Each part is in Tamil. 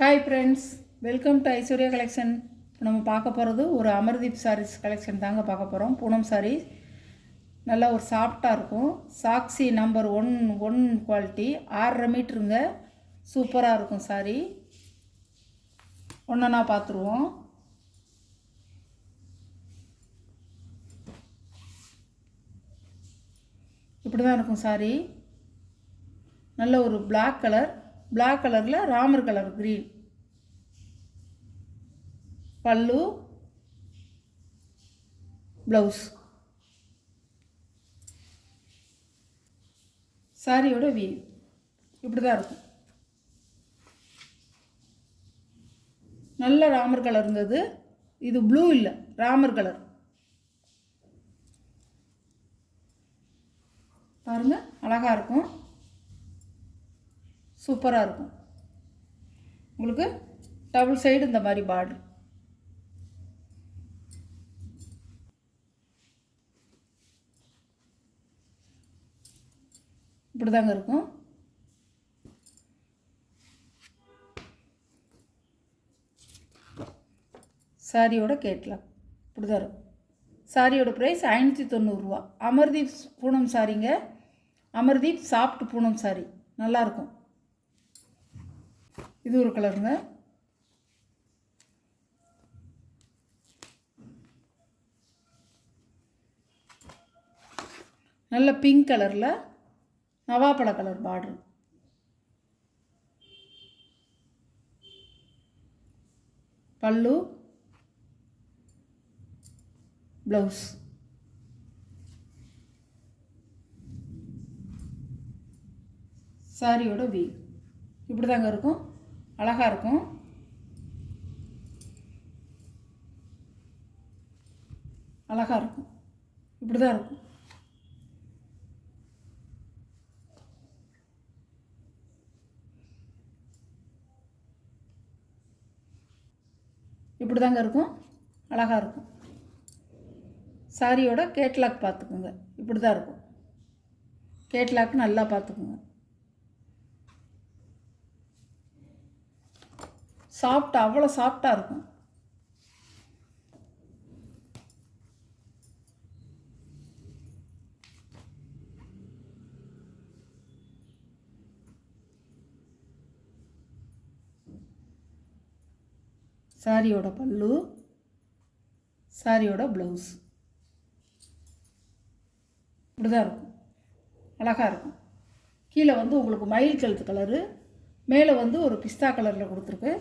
Hi friends, welcome to Aishwarya collection. நம்ம பார்க்க போகிறது ஒரு அமர்தீப் சாரீஸ் கலெக்ஷன் தாங்க பார்க்க போகிறோம். பூனம் சாரீ நல்லா ஒரு சாஃப்டாக இருக்கும். Sakshi number 1 quality, 6.5 மீட்டருங்க. சூப்பராக இருக்கும் சாரீ. ஒன்றா பார்த்துருவோம். இப்படி தான் இருக்கும் சாரீ. நல்ல ஒரு பிளாக் கலரில் ராமர் கலர் க்ரீன் பல்லு, ப்ளவுஸ். சாரியோட வியூ இப்படி தான் இருக்கும். நல்ல ராமர் கலர் இருந்தது. இது ப்ளூ இல்லை, ராமர் கலர். பாருங்க, அழகாக இருக்கும், சூப்பராக இருக்கும். உங்களுக்கு டபுள் சைடு இந்த மாதிரி பார்டர். இப்படி தாங்க இருக்கும். சாரியோட கேட்கலாம். இப்படி தான் இருக்கும். சாரியோட ப்ரைஸ் 590 ரூபா. அமர்தீப் பூனம் சாரிங்க. அமர்தீப் சாஃப்ட் பூனம் சாரி, நல்லாயிருக்கும். இது ஒரு கலருங்க. நல்ல பிங்க் கலரில் நவாப்பழ கலர் பார்டர். பல்லு, ப்ளவுஸ். சாரியோட வீ இப்படி தாங்க இருக்கும். அழகாக இருக்கும். அழகாக இருக்கும். இப்படி தான் இருக்கும். இப்படி தாங்க இருக்கும். அழகாக இருக்கும். சாரியோட கேட்லாக் பார்த்துக்குங்க. இப்படி தான் இருக்கும். கேட்லாக் நல்லா பார்த்துக்குங்க. சாஃப்டாக, அவ்வளோ சாஃப்டாக இருக்கும். சாரியோட பல்லு, சாரியோட ப்ளவுஸ். இப்படி தான் இருக்கும். அழகாக இருக்கும். கீழே வந்து உங்களுக்கு மயில் கழுத்து கலரு, மேலே வந்து ஒரு பிஸ்தா கலரில் கொடுத்துருக்கு.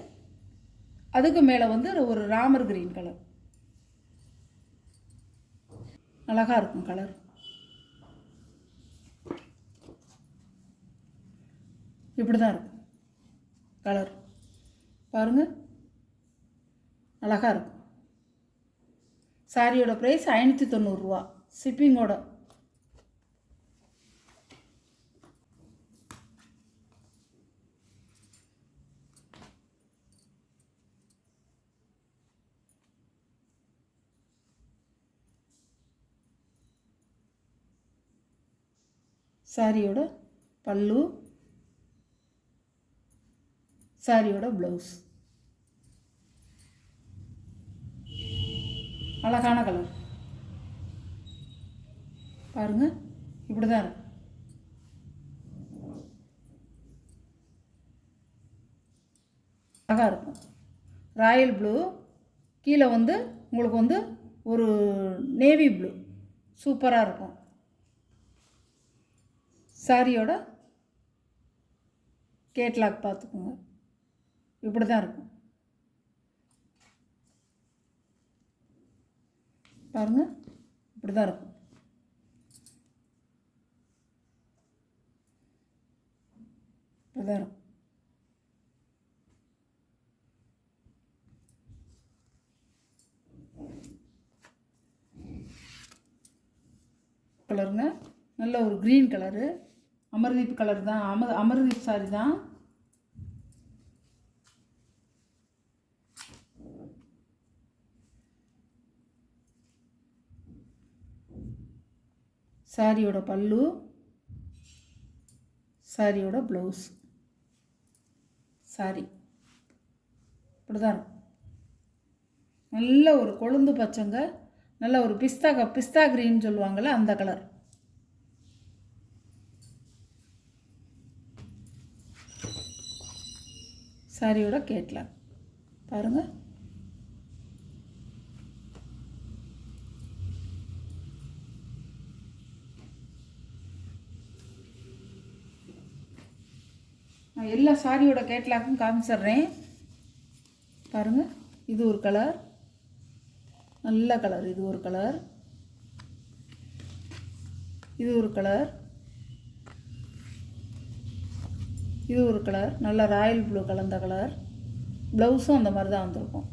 அதுக்கு மேலே வந்து ஒரு ராமர் கிரீன் கலர். அழகாக இருக்கும் கலர். இப்படி தான் இருக்கும் கலர். பாருங்கள், அழகாக இருக்கும். சாரியோட ப்ரைஸ் 590 ரூபா, ஷிப்பிங்கோட. சாரியோட பல்லு, சாரியோட ப்ளவுஸ். அழகான கலர். பாருங்க, இப்படி தான் இருக்கும். அழகாக இருக்கும். ராயல் ப்ளூ, கீழே வந்து உங்களுக்கு வந்து ஒரு நேவி ப்ளூ, சூப்பராக இருக்கும். சாரியோட கேட்லாக் பார்த்துக்கோங்க. இப்படி தான் இருக்கும். பாருங்கள், இப்படி தான் இருக்கும். இப்படி தான் இருக்கும். கலருங்க, நல்ல ஒரு க்ரீன் கலரு. அமர்தீப் கலர் தான். அமர்தீப் சாரி தான். சாரியோட பல்லு, சாரியோட ப்ளவுஸ். சாரி இப்படி தான் இருக்கும். நல்ல ஒரு கொழுந்து பச்சைங்க, நல்ல ஒரு பிஸ்தா க்ரீன் சொல்லுவாங்கள்ல அந்த கலர். சாரியோட கேட்லாக் பாருங்கள். நான் எல்லா சாரியோட கேட்லாக்கும் காமிச்சிட்றேன் பாருங்கள். இது ஒரு கலர், நல்ல கலர். இது ஒரு கலர், இது ஒரு கலர், இது ஒரு கலர், நல்ல ராயல் ப்ளூ கலந்த கலர். ப்ளவுஸும் அந்த மாதிரி தான் வந்திருக்கும்.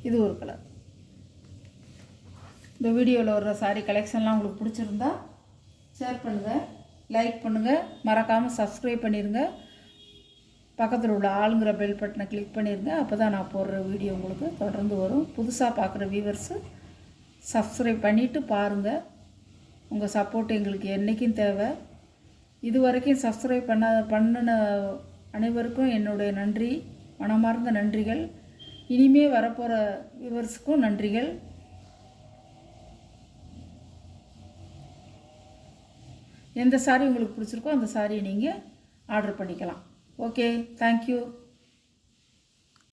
இது ஒரு கலர். இந்த வீடியோவில் வர்ற சாரீ கலெக்ஷன்லாம் உங்களுக்கு பிடிச்சிருந்தா ஷேர் பண்ணுங்கள், லைக் பண்ணுங்கள், மறக்காமல் சப்ஸ்கிரைப் பண்ணிடுங்க. பக்கத்தில் உள்ள ஆளுங்கிற பெல் பட்டனை கிளிக் பண்ணிடுங்க. அப்போ தான் நான் போடுற வீடியோ உங்களுக்கு தொடர்ந்து வரும். புதுசாக பார்க்குற வியூவர்ஸு சப்ஸ்கிரைப் பண்ணிவிட்டு பாருங்கள். உங்கள் சப்போர்ட் எங்களுக்கு என்றைக்கும் தேவை. இது வரைக்கும் சப்ஸ்கிரைப் பண்ணின அனைவருக்கும் என்னுடைய நன்றி, மனமார்ந்த நன்றிகள். இனிமே வரப்போகிற வியூவர்ஸுக்கும் நன்றிகள். எந்த சாரி உங்களுக்கு பிடிச்சிருக்கோ அந்த சாரியை நீங்கள் ஆர்டர் பண்ணிக்கலாம். Okay, thank you.